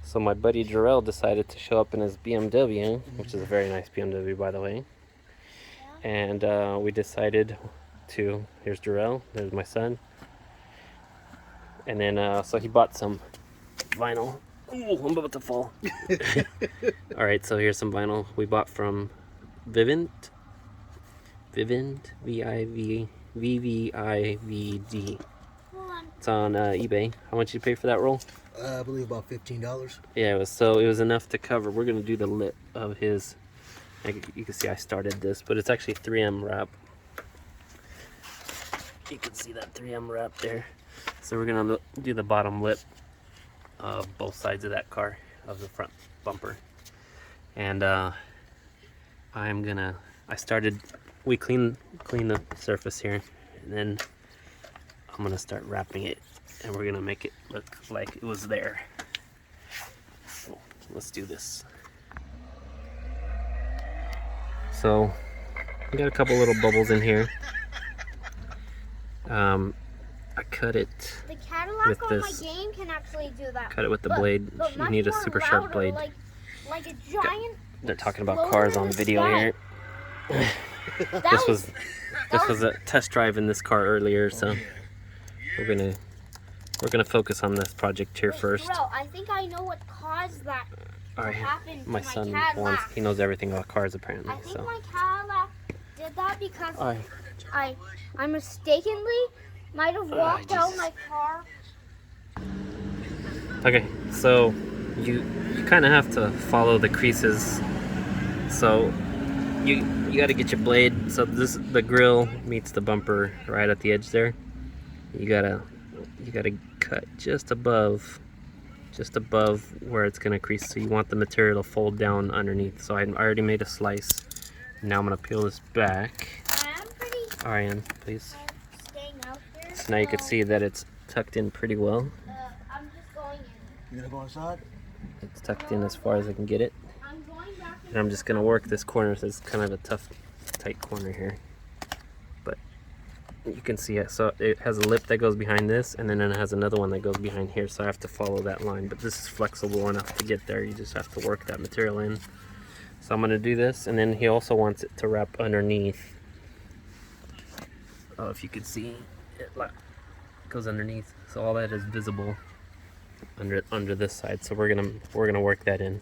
So my buddy Jarrell decided to show up in his BMW, which is a very nice BMW, by the way. And we decided to, here's Jarrell, there's my son. And then, so he bought some vinyl. Ooh, I'm about to fall. All right, so here's some vinyl we bought from Vivint, VVIVD. It's on eBay. How much did you pay for that roll? I believe about $15. Yeah, it was enough to cover. We're gonna do the lip of his. You can see I started this, but it's actually 3M wrap. You can see that 3M wrap there. So we're gonna do the bottom lip of both sides of that car, of the front bumper. And we clean the surface here, and then I'm gonna start wrapping it, and we're gonna make it look like it was there. So let's do this. So we got a couple little bubbles in here. I cut it the Cadillac with on this. My game can actually do that. Cut it with the blade. You need a super sharp blade. Like a giant. They're talking about cars on video here. This was a test drive in this car earlier, so we're gonna focus on this project here first. Bro, I think I know what caused that to happen to my son Cadillac. he knows everything about cars apparently. I think my Cadillac did that because I mistakenly might have walked out my car. Okay, so you kind of have to follow the creases. So you got to get your blade. So the grill meets the bumper right at the edge there. You gotta cut just above where it's gonna crease. So you want the material to fold down underneath. So I already made a slice. Now I'm gonna peel this back. Ariane, please. Staying out here. So now you can see that it's tucked in pretty well. I'm just going in. You gonna go inside? It's tucked in as far as I can get it. I'm going back in. And I'm just gonna work this corner. So it's kind of a tough, tight corner here. But you can see it. So it has a lip that goes behind this, and then it has another one that goes behind here. So I have to follow that line. But this is flexible enough to get there. You just have to work that material in. So I'm gonna do this, and then he also wants it to wrap underneath. Oh, if you could see, it goes underneath. So all that is visible under this side. So we're gonna work that in.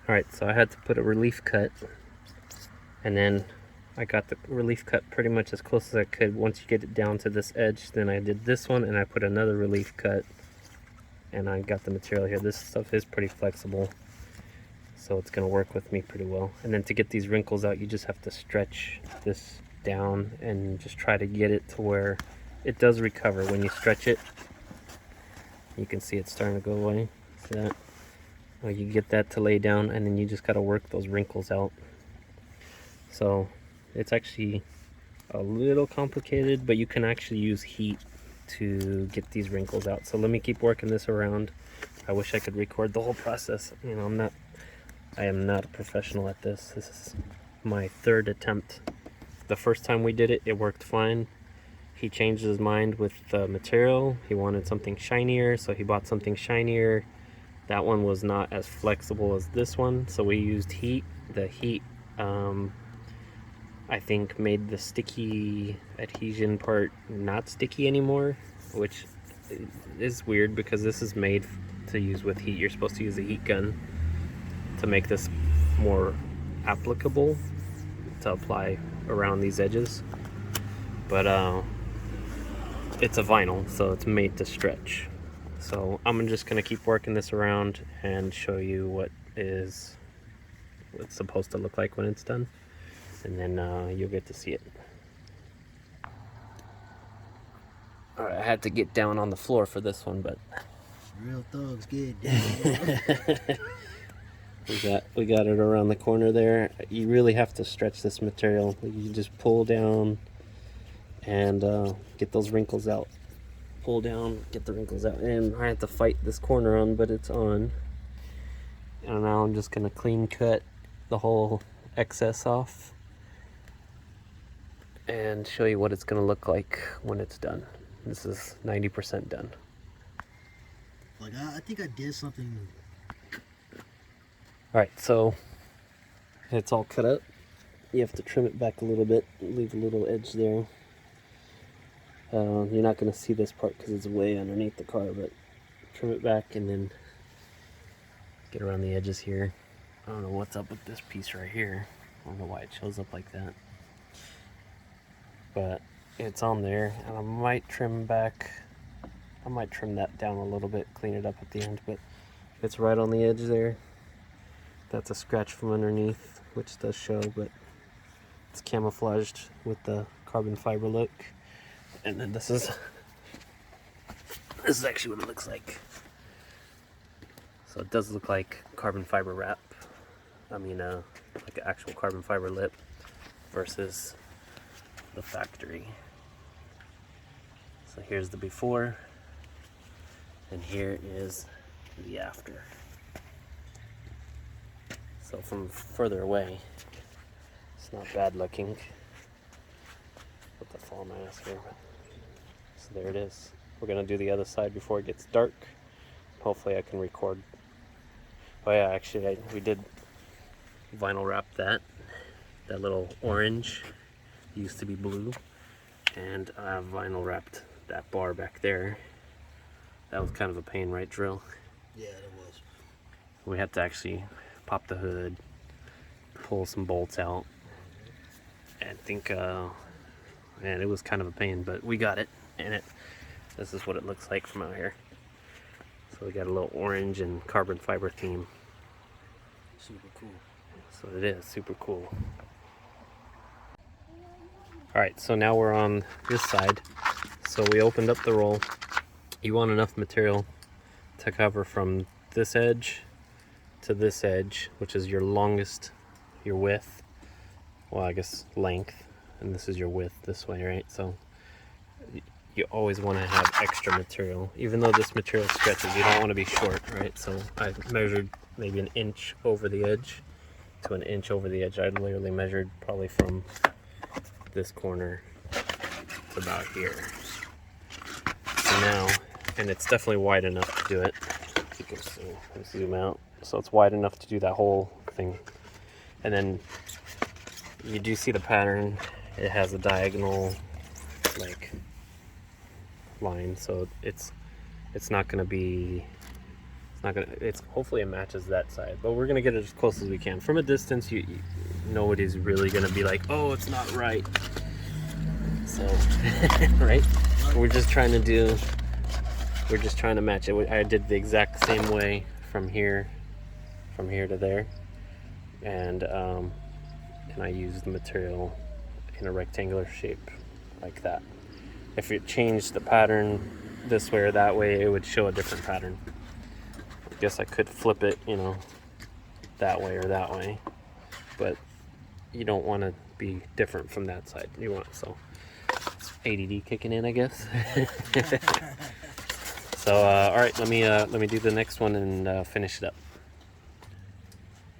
All right, so I had to put a relief cut, and then I got the relief cut pretty much as close as I could. Once you get it down to this edge, then I did this one, and I put another relief cut, and I got the material here. This stuff is pretty flexible, so it's gonna work with me pretty well. And then to get these wrinkles out, you just have to stretch this down and just try to get it to where it does recover. When you stretch it, you can see it's starting to go away. See that? Well, you get that to lay down, and then you just gotta work those wrinkles out. So it's actually a little complicated, but you can actually use heat to get these wrinkles out. So let me keep working this around. I wish I could record the whole process. You know, I am not a professional at this. This is my third attempt. The first time we did it, it worked fine. He changed his mind with the material. He wanted something shinier, so he bought something shinier. That one was not as flexible as this one, so we used heat. The heat, I think, made the sticky adhesion part not sticky anymore, which is weird because this is made to use with heat. You're supposed to use a heat gun to make this more applicable to apply around these edges, but it's a vinyl, so it's made to stretch. So I'm just gonna keep working this around and show you what it's supposed to look like when it's done, and then you'll get to see it. All right, I had to get down on the floor for this one, but real thugs get down. We got it around the corner there. You really have to stretch this material. You just pull down and get those wrinkles out. Pull down, get the wrinkles out. And I had to fight this corner on, but it's on. And now I'm just gonna clean cut the whole excess off and show you what it's gonna look like when it's done. This is 90% done. Like I think I did something. Alright, so it's all cut up. You have to trim it back a little bit, leave a little edge there. You're not going to see this part because it's way underneath the car, but trim it back and then get around the edges here. I don't know what's up with this piece right here. I don't know why it shows up like that. But it's on there, and I might trim back. I might trim that down a little bit, clean it up at the end, but it's right on the edge there. That's a scratch from underneath, which does show, but it's camouflaged with the carbon fiber look. And then this is actually what it looks like. So it does look like carbon fiber wrap. I mean, like an actual carbon fiber lip versus the factory. So here's the before, and here is the after. So from further away, it's not bad looking. Put the fall mask here. So there it is. We're gonna do the other side before it gets dark. Hopefully I can record. Oh yeah, actually we did vinyl wrap that little orange. It used to be blue, and I vinyl wrapped that bar back there. That was kind of a pain, right, Drill? Yeah, it was. We had to actually pop the hood, pull some bolts out, and think, man, it was kind of a pain, but we got it, and this is what it looks like from out here. So we got a little orange and carbon fiber theme. Super cool. So it is super cool. Alright, so now we're on this side. So we opened up the roll. You want enough material to cover from this edge to this edge, which is your longest, your width. Well, I guess length, and this is your width this way, right? So you always want to have extra material. Even though this material stretches, you don't want to be short, right? So I measured maybe an inch over the edge to an inch over the edge. I literally measured probably from this corner to about here. So now, and it's definitely wide enough to do it. You can see, let's zoom out. So it's wide enough to do that whole thing. And then you do see the pattern. It has a diagonal like line, so it's not gonna be, it's hopefully it matches that side, but we're gonna get it as close as we can. From a distance, you nobody's really gonna be like, oh, it's not right. So right, we're just trying to match it. I did the exact same way from here to there, and I used the material in a rectangular shape like that. If it changed the pattern this way or that way, it would show a different pattern. I guess I could flip it, that way or that way, but you don't want to be different from that side. You want, so it's ADD kicking in, I guess. So all right, let me do the next one and finish it up.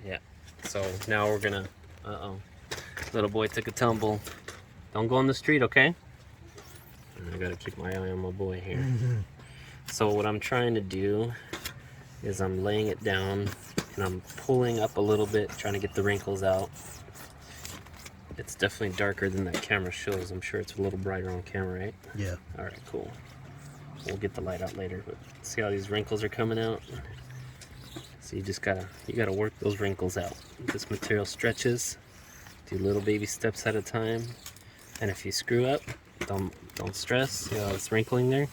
Yeah, so now we're gonna, little boy took a tumble. Don't go on the street, okay? I gotta keep my eye on my boy here. So what I'm trying to do is I'm laying it down and I'm pulling up a little bit, trying to get the wrinkles out. It's definitely darker than that camera shows. I'm sure it's a little brighter on camera, right? Yeah. All right, cool. We'll get the light out later, but see how these wrinkles are coming out? So you gotta work those wrinkles out. This material stretches. Do little baby steps at a time. And if you screw up, don't stress. See how it's wrinkling there?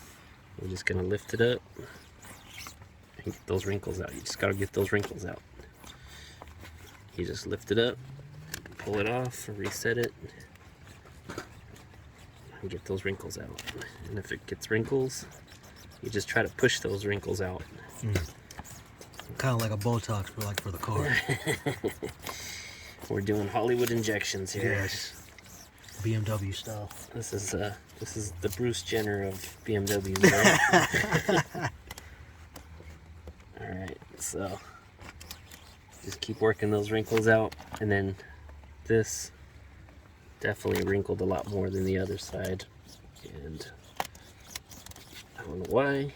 We're just gonna lift it up and get those wrinkles out. You just gotta get those wrinkles out. You just lift it up, pull it off, reset it, and get those wrinkles out. And if it gets wrinkles, you just try to push those wrinkles out. Kind of like a Botox, but like for the car. We're doing Hollywood injections here. Yes. BMW style. This is the Bruce Jenner of BMWs, right? All right, so just keep working those wrinkles out, and then this definitely wrinkled a lot more than the other side, and I don't know why.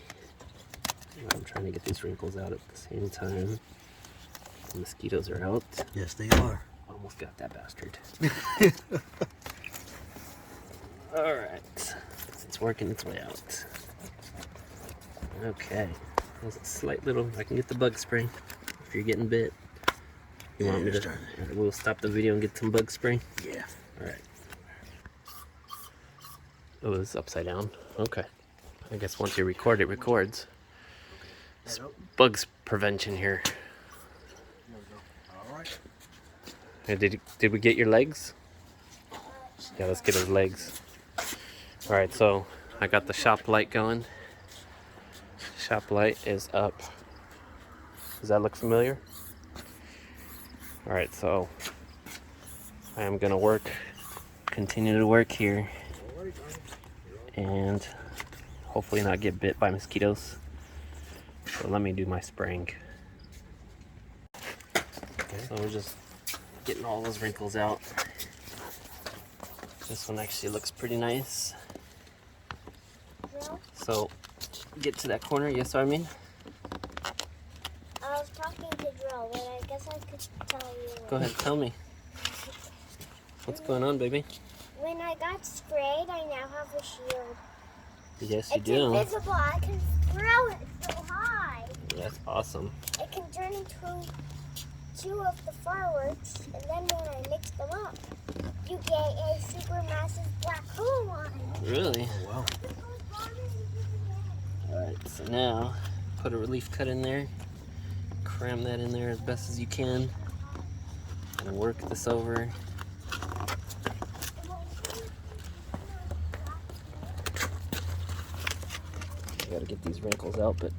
I'm trying to get these wrinkles out at the same time. The mosquitoes are out. Yes, they are. Almost got that bastard. Alright. It's working its way out. Okay. There's a slight little... I can get the bug spray if you're getting bit. You want me to... We'll stop the video and get some bug spray? Yeah. Alright. Oh, it's upside down. Okay. I guess once you record, it records. It's bugs prevention here. Alright. Hey, did we get your legs? Yeah, let's get his legs. Alright, so I got the shop light going. Shop light is up. Does that look familiar? Alright, so I am gonna continue to work here, and hopefully not get bit by mosquitoes. So let me do my spraying. Okay. So we're just getting all those wrinkles out. This one actually looks pretty nice. So get to that corner, yes, I mean? I was talking to Drill, but I guess I could tell you. Go ahead, tell me. What's going on, baby? When I got sprayed, I now have a shield. Yes, you It's do. invisible. I can throw it so high. That's awesome. It can turn into 2 of the fireworks, and then when I mix them up, you get a supermassive black hole one. Really? Oh, wow. Alright, so now put a relief cut in there. Cram that in there as best as you can. And work this over. I gotta get these wrinkles out, but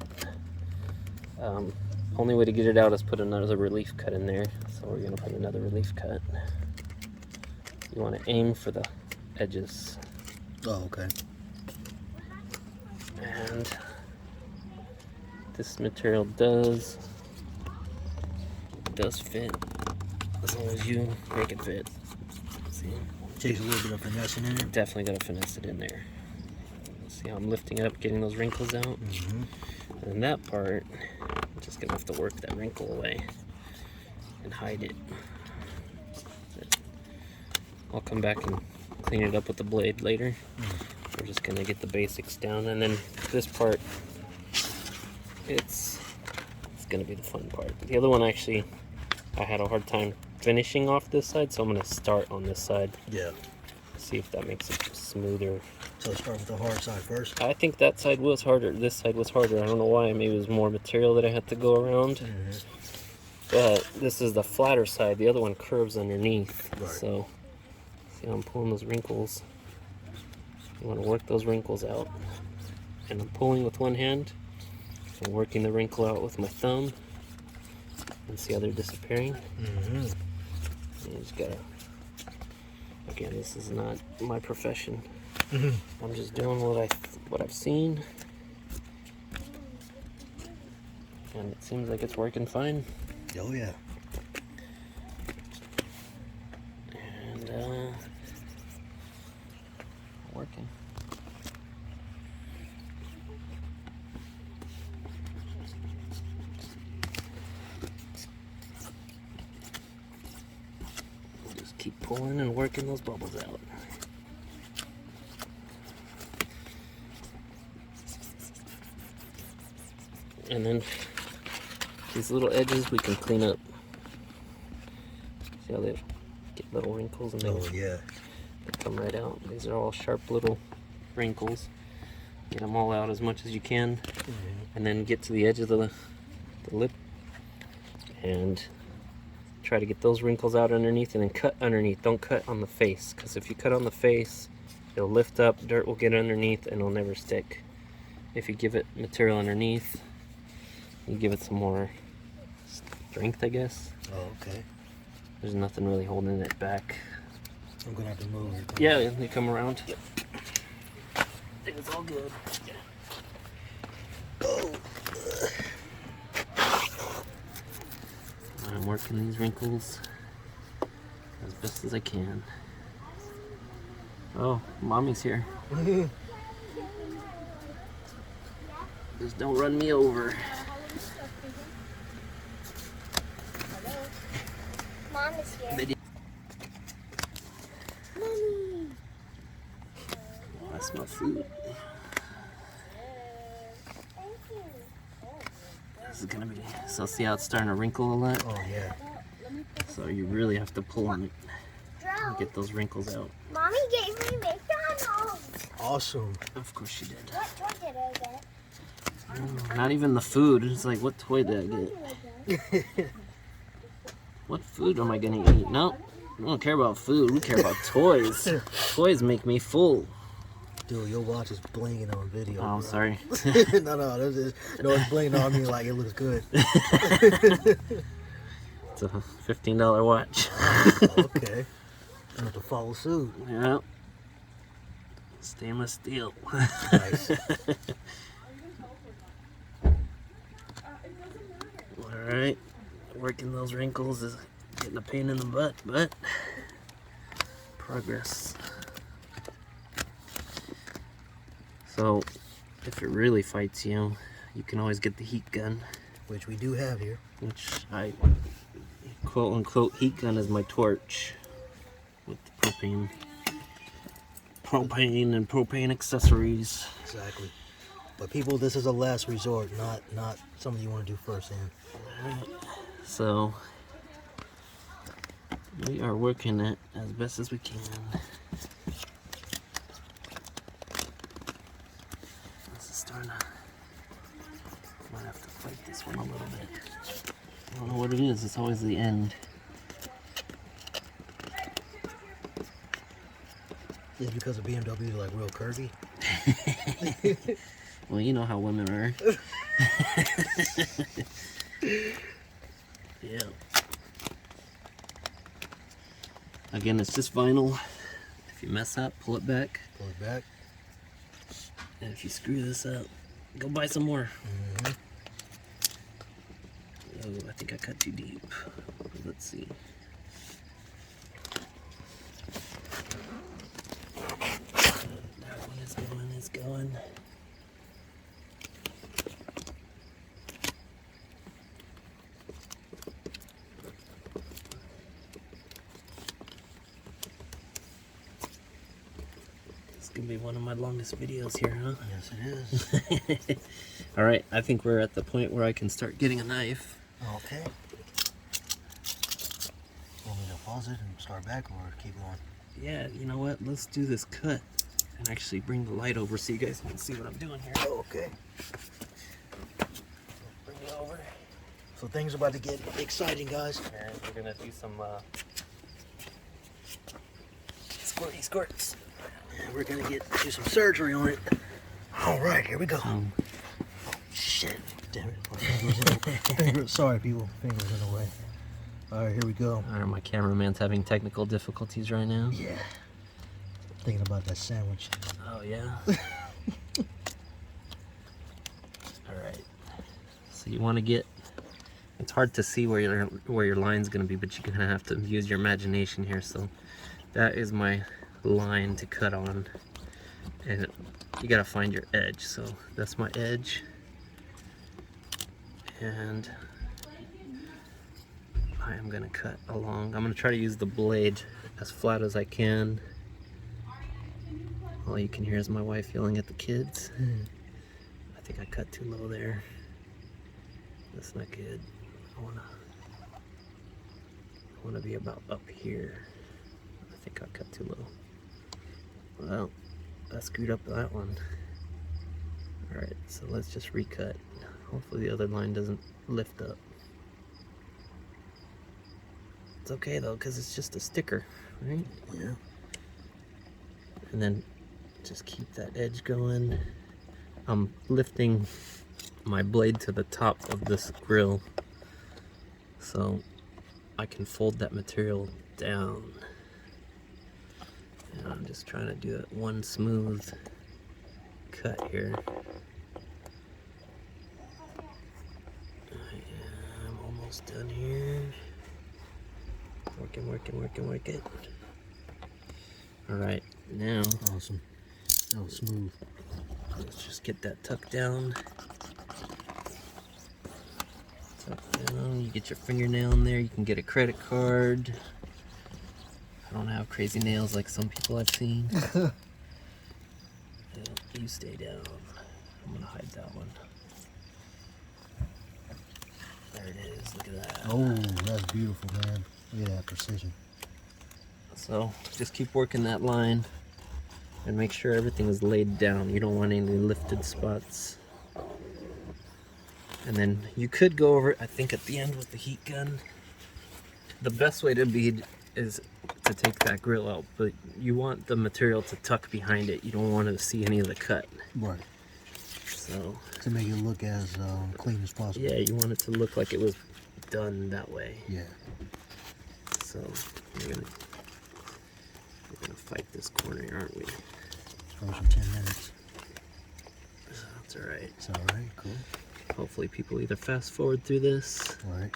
only way to get it out is put another relief cut in there. So we're gonna put another relief cut. You want to aim for the edges. Oh, okay. And this material does fit as long as you make it fit. See? Takes a little bit of finessing in it. Definitely gotta finesse it in there. See how I'm lifting it up, getting those wrinkles out? Mm-hmm. And that part, I'm just gonna have to work that wrinkle away and hide it. I'll come back and clean it up with the blade later. We're just gonna get the basics down, and then this part, it's gonna be the fun part. The other one, actually, I had a hard time finishing off this side, so I'm gonna start on this side. Yeah. See if that makes it smoother. So start with the hard side first. I think that side was harder. This side was harder. I don't know why. Maybe it was more material that I had to go around. Mm-hmm. But this is the flatter side. The other one curves underneath. Right. So see how I'm pulling those wrinkles. You want to work those wrinkles out. And I'm pulling with one hand and working the wrinkle out with my thumb. And see how they're disappearing. Mm-hmm. You just gotta. Again, this is not my profession. Mm-hmm. I'm just doing what I've seen, and it seems like it's working fine. Oh, yeah. And working. Just keep pulling and working those bubbles out. And then these little edges we can clean up. See how they get little wrinkles and Oh, yeah. they come right out. These are all sharp little wrinkles. Get them all out as much as you can. Mm-hmm. And then get to the edge of the lip and try to get those wrinkles out underneath, and then cut underneath. Don't cut on the face, because if you cut on the face, it'll lift up, dirt will get underneath, and it'll never stick. If you give it material underneath, you give it some more strength, I guess. Oh, okay. There's nothing really holding it back. I'm gonna have to move it. Yeah, you come around. Yep. It's all good. Yeah. Oh. I'm working these wrinkles as best as I can. Oh, mommy's here. Just don't run me over. Mom is here. Video. Mommy. Oh, I smell food. Thank you. This is gonna be, so see how it's starting to wrinkle a lot? Oh yeah. So you really have to pull on it Drow. and get those wrinkles out. Mommy gave me McDonald's. Awesome. Of course she did. What toy did I get? Not even the food. It's like, what toy did I What get? did I get? What food am I gonna eat? No, we don't care about food. We care about toys. Toys make me full. Dude, your watch is blinging on video. Oh, I'm bro. sorry. no, it's blinging on me like it looks good. It's a $15 watch. Okay. I'm going to follow suit. Yeah. Stainless steel. Nice. Alright. Working those wrinkles is getting a pain in the butt, but progress. So, if it really fights you, you can always get the heat gun, Which we do have here. which I quote unquote heat gun is my torch with the propane and propane accessories. Exactly. But people, this is a last resort, not something you want to do first hand. So we are working it as best as we can. This is starting to, might have to fight this one a little bit. I don't know what it is, it's always the end. Is it because the BMW is like real curvy? Well, you know how women are. Yeah. Again, it's just vinyl. If you mess up, pull it back. Pull it back. And if you screw this up, go buy some more. Mm-hmm. Oh, I think I cut too deep. Let's see. That one is going. This is gonna be one of my longest videos here, huh? Yes, it is. All right, I think we're at the point where I can start getting a knife. Okay. Want me to pause it and start back or keep going? Yeah, you know what? Let's do this cut and actually bring the light over so you guys can see what I'm doing here. Okay. Bring it over. So things are about to get exciting, guys. And we're gonna do some squirty squirts. And we're gonna do some surgery on it. All right, here we go. Shit. Damn it. My fingers, sorry, people. Fingers in the way. All right, here we go. Alright, my cameraman's having technical difficulties right now. Yeah. Thinking about that sandwich. Oh yeah. Alright. So you want to get. It's hard to see where your line's gonna be, but you're gonna have to use your imagination here. So that is my line to cut on, and you gotta find your edge. So that's my edge, and I am gonna cut along. I'm gonna try to use the blade as flat as I can. All you can hear is my wife yelling at the kids. I think I cut too low there. That's not good. I wanna be about up here. I think I cut too low. Well, I screwed up that one. Alright, so let's just recut. Hopefully the other line doesn't lift up. It's okay though, because it's just a sticker, right? Yeah. And then just keep that edge going. I'm lifting my blade to the top of this grill so I can fold that material down. And I'm just trying to do that one smooth cut here. I'm almost done here. Working. Alright, now Awesome. That was smooth. let's just get that tucked down. Tuck down, you get your fingernail in there, you can get a credit card. I don't have crazy nails like some people I've seen. You stay down. I'm gonna hide that one. There it is, look at that. Oh, that's beautiful, man. Look at that precision. So just keep working that line and make sure everything is laid down. You don't want any lifted spots. And then you could go over, I think at the end with the heat gun. The best way to bead is to take that grill out, but you want the material to tuck behind it. You don't want to see any of the cut. Right. So To make it look as clean as possible. yeah, you want it to look like it was done that way. Yeah. So we're gonna fight this corner, aren't we? Frozen 10 minutes. That's all right. It's all right. Cool. Hopefully people either fast forward through this Right.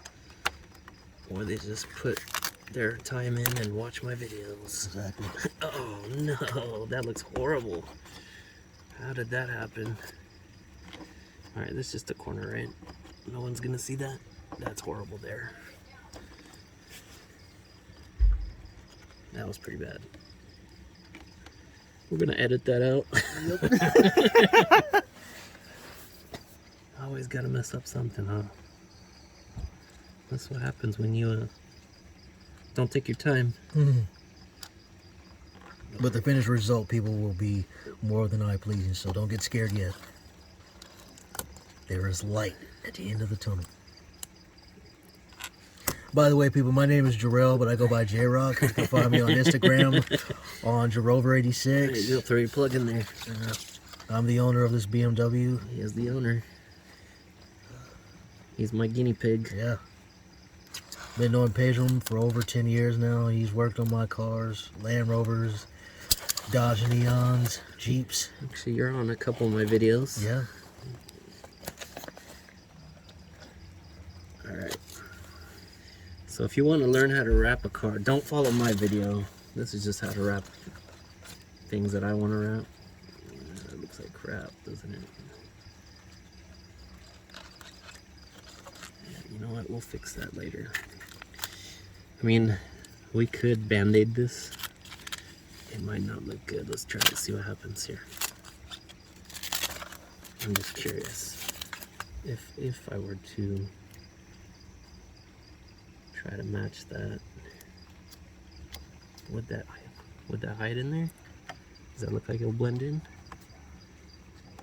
or they just put their time in and watch my videos. Exactly. Oh no, that looks horrible. How did that happen? All right, this is just a corner, right? No one's gonna see that? That's horrible there. That was pretty bad. We're gonna edit that out. Always gotta mess up something, huh? That's what happens when you don't take your time. But the finished result, people will be more than eye pleasing, so don't get scared yet. There is light at the end of the tunnel. By the way, people, my name is Jarrell, but I go by J-Rock. You can find me on Instagram on Jarover86. There you go, throw your plug in there. I'm the owner of this BMW. He is the owner. He's my guinea pig. Yeah. Been knowing Pedro for over 10 years now. He's worked on my cars, Land Rovers, Dodge Neons, Jeeps. Actually, you're on a couple of my videos. Yeah. Alright. So if you want to learn how to wrap a car, don't follow my video. This is just how to wrap things that I want to wrap. It looks like crap, doesn't it? Yeah, you know what? We'll fix that later. I mean, we could band-aid this. It might not look good. Let's try to see what happens here. I'm just curious. If I were to try to match that, would that hide in there? Does that look like it'll blend in?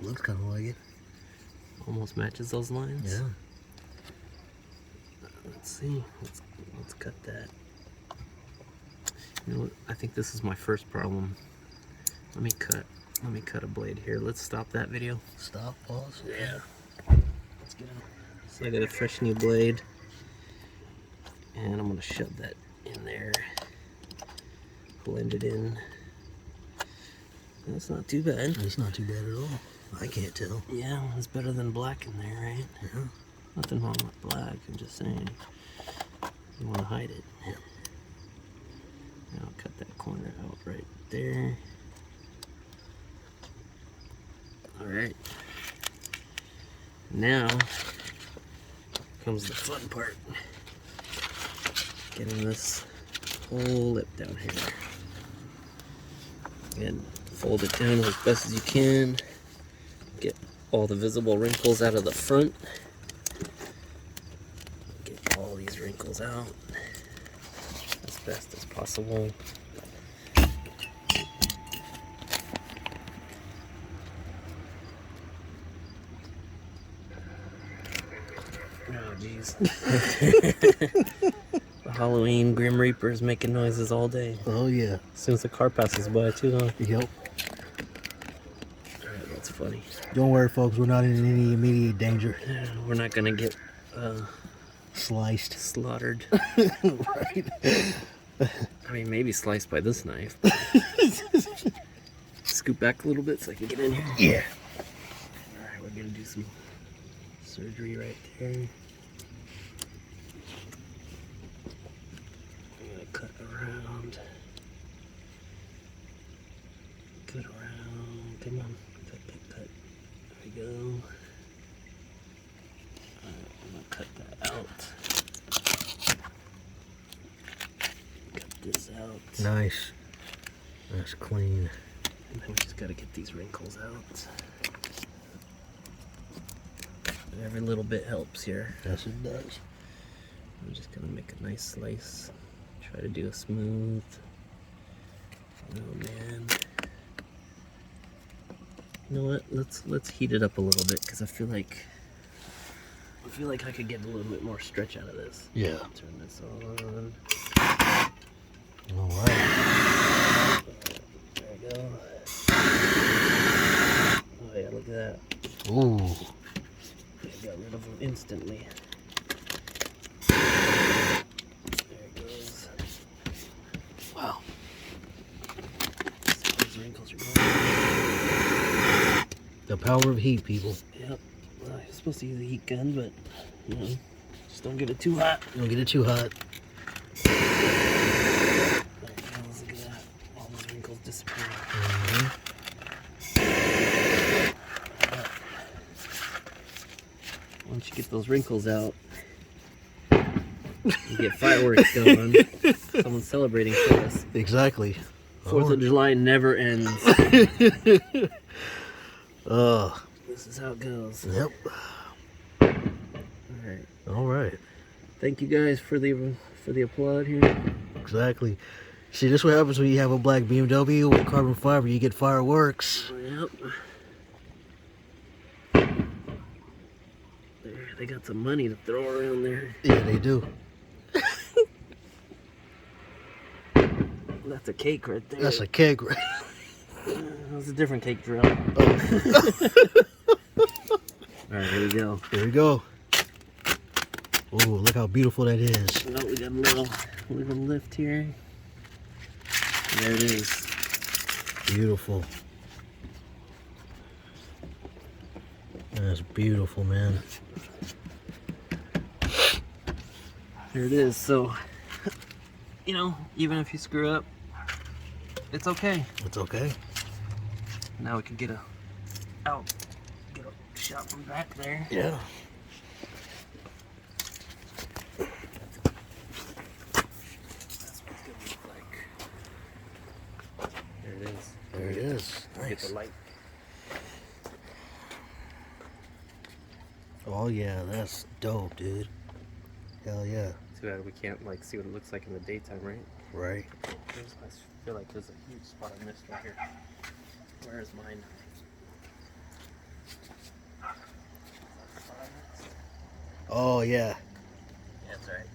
Looks kind of like it. Almost matches those lines. Yeah. Let's see. Let's cut that. You know what? I think this is my first problem. Let me cut a blade here. Let's stop that video. Stop, pause. Yeah. Let's get out. So I got a fresh new blade, and I'm gonna shove that in there. Blend it in. That's not too bad. It's not too bad at all. I can't tell. Yeah, it's better than black in there, right? Yeah. Nothing wrong with black. I'm just saying. You want to hide it. Yeah. Now I'll cut that corner out right there. All right. Now comes the fun part. Getting this whole lip down here. And fold it down as best as you can. Get all the visible wrinkles out of the front. Get all these wrinkles out as best as possible. Oh, jeez. The Halloween Grim Reaper is making noises all day. Oh, yeah. As soon as the car passes by, too, huh? Yep. Alright, that's funny. Don't worry, folks. We're not in any immediate danger. We're not gonna get Sliced. slaughtered. Right. I mean, maybe sliced by this knife. Scoot back a little bit so I can get in here. Yeah. Alright, we're gonna do some surgery right there. I'm gonna cut around. Cut around. Come on. Cut, cut, cut. There we go. Alright, I'm gonna cut that out. out. Nice. That's clean. And then we just gotta get these wrinkles out. Every little bit helps here. Yes, it does. I'm just gonna make a nice slice. Try to do a smooth. Oh man. You know what? Let's heat it up a little bit because I feel like I could get a little bit more stretch out of this. Yeah. Turn this on. All right. There we go. Oh yeah, look at that. Ooh. I got rid of them instantly. There it goes. Wow. Those wrinkles are going. The power of heat, people. Yep. Well, you're supposed to use a heat gun, but you know, just don't get it too hot. Don't get it too hot. There it goes. Look at that. All those wrinkles disappear. Once you get those wrinkles out, you get fireworks going. Someone's celebrating for us. Exactly. 4th of July never ends. This is how it goes. Yep. Alright. All right. Thank you guys for the applaud here. Exactly. See, this is what happens when you have a black BMW with carbon fiber. You get fireworks. Yep. There, they got some money to throw around there. Yeah, they do. That's a cake right there. That's a cake, right? That's a different cake drill. Alright, here we go. Here we go. Oh, look how beautiful that is. Oh, we got a little lift here. There it is. Beautiful. That's beautiful, man. There it is. So, you know, even if you screw up, it's okay. It's okay. Now we can get a shot from back there. Yeah. That's what it's gonna look like. There it is. There it is. Get Nice. the light. Oh yeah, that's dope, dude. Hell yeah. Too bad we can't like see what it looks like in the daytime, right? Right. I feel like there's a huge spot I missed right here. Where is mine? Oh yeah. Yeah, that's right.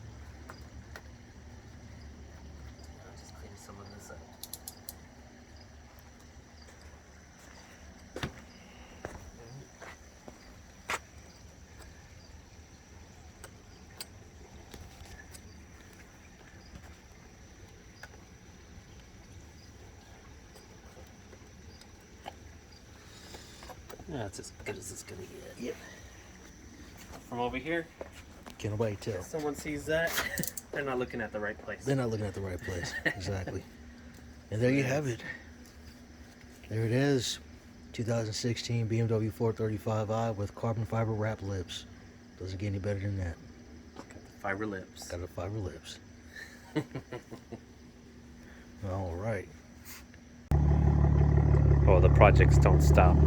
I'll just clean some of this up. Yeah, that's as good as it's gonna get. Yep. From over here, Can't nobody tell. if someone sees that, they're not looking at the right place. They're not looking at the right place. Exactly. And there you have it. There it is. 2016 BMW 435i with carbon fiber wrap lips. Doesn't get any better than that. Got the fiber lips. Got the fiber lips. All right. Oh, the projects don't stop.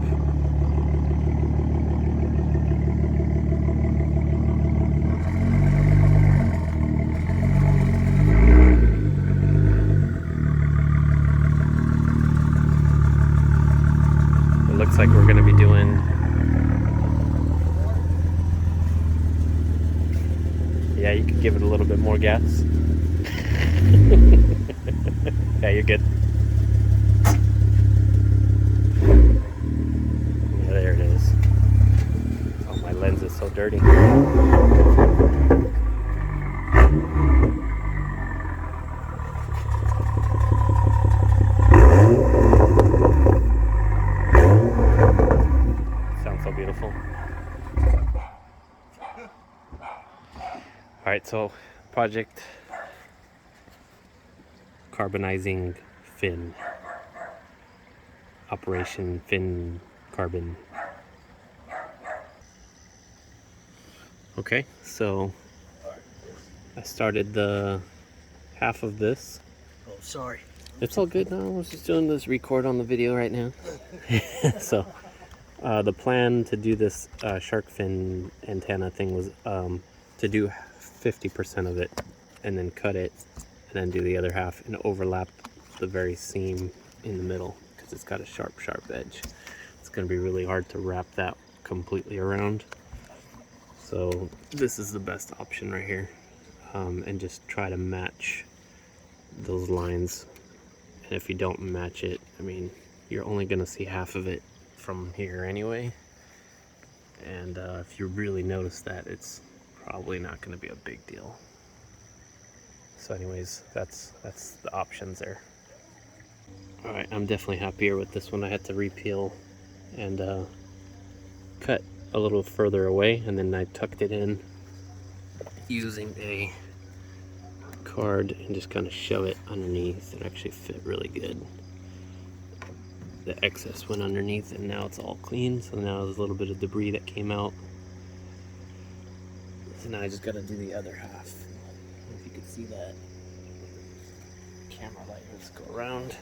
It looks like we're going to be doing yeah, you could give it a little bit more gas. Yeah, you're good. Yeah, there it is. Oh, my lens is so dirty. Sounds so beautiful. Alright, so project carbonizing fin. Operation Fin Carbon. Okay, so I started the half of this. Oh sorry. It's all good now. I was just doing this record on the video right now. So, the plan to do this shark fin antenna thing was to do 50% of it and then cut it and then do the other half and overlap the very seam in the middle because it's got a sharp edge. It's going to be really hard to wrap that completely around. So this is the best option right here, and just try to match those lines. And if you don't match it, I mean, you're only going to see half of it from here anyway. And if you really notice that, it's probably not going to be a big deal. So anyways, that's the options there. All right, I'm definitely happier with this one. I had to repeel and cut a little further away, and then I tucked it in using a card and just kind of shove it underneath. It actually fit really good. The excess went underneath and now it's all clean. So now there's a little bit of debris that came out. So now I just got to do the other half. If you can see that. Camera light, let's go around.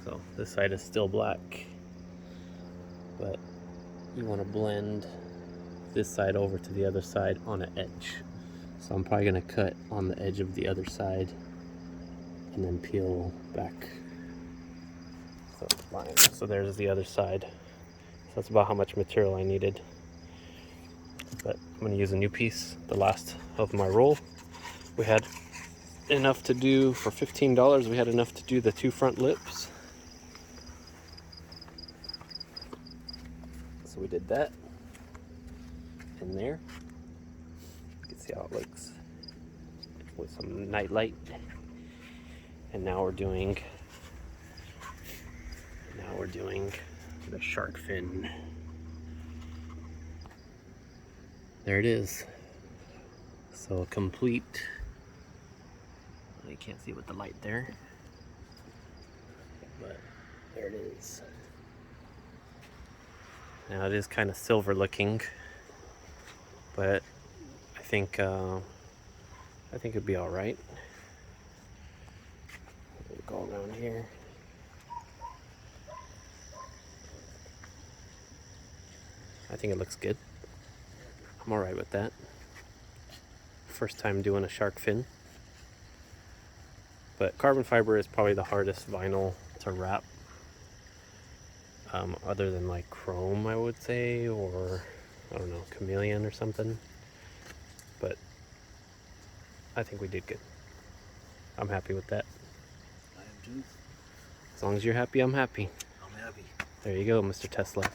So this side is still black, but you want to blend this side over to the other side on an edge. So I'm probably going to cut on the edge of the other side and then peel back. So there's the other side. So that's about how much material I needed. But I'm going to use a new piece, the last of my roll. We had enough to do, for $15, we had enough to do the two front lips. So we did that in there. You can see how it looks with some night light. And now we're doing the shark fin. There it is. So complete. You can't see with the light there, but there it is. Now it is kind of silver looking, but I think it'd be all right. We'll go around here. I think it looks good. I'm all right with that. First time doing a shark fin. But carbon fiber is probably the hardest vinyl to wrap. Other than like chrome, I would say, or I don't know, chameleon or something. But I think we did good. I'm happy with that. I am too. As long as you're happy, I'm happy. I'm happy. There you go, Mr. Tesla.